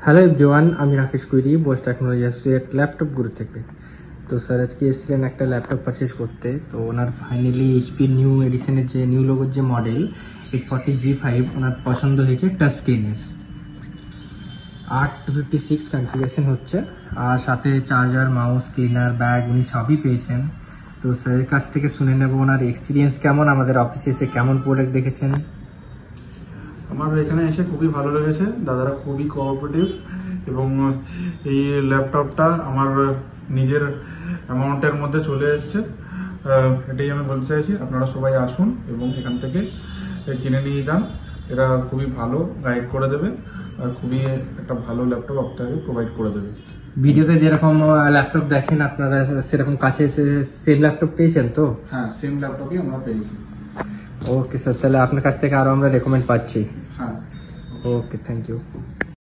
Hello everyone, আমি Rakesh query, Bose technology associate laptop গুরু থেকে। তো স্যার আজকে এসেছিলেন একটা ল্যাপটপ পারচেজ করতে। তো ওনার ফাইনালি এইচপি নিউ এডিশনের যে নিউ লোগোর যে মডেল 840G5 ওনার পছন্দ হয়েছে টাচ স্ক্রিনের। 856 কনফিগারেশন হচ্ছে, আর সাথে চার্জার, মাউস, ক্লিনার, ব্যাগ উনি সবই পেয়েছেন। তো স্যারের কাছ থেকে শুনে নেব ওনার এক্সপিরিয়েন্স কেমন, আমাদের অফিসে এসে কেমন প্রোডাক্ট দেখেছেন। আমার এখানে এসে খুবই ভালো লেগেছে, দাদারা খুবই কোঅপারেটিভ এবং এই ল্যাপটপটা আমার নিজের অ্যামাউন্টের মধ্যে চলে এসেছে। এটাই আমি বলতে চাইছি, আপনারা সবাই আসুন এবং এখান থেকে কিনে নিয়ে যান। এরা খুবই ভালো গাইড করে দেবে আর খুবই একটা ভালো ল্যাপটপ আপনাকে প্রোভাইড করে দেবে। ভিডিওতে যেরকম ল্যাপটপ দেখেন আপনারা সেরকম কাছে এসে সেম ল্যাপটপ পেয়েছেন তো? হ্যাঁ, সেম ল্যাপটপই আমরা পেয়েছি। ওকে স্যার, তাহলে আপনার কাছ থেকে আরো আমরা রেকমেন্ড পাচ্ছি। হ্যাঁ, ওকে, থ্যাংক ইউ।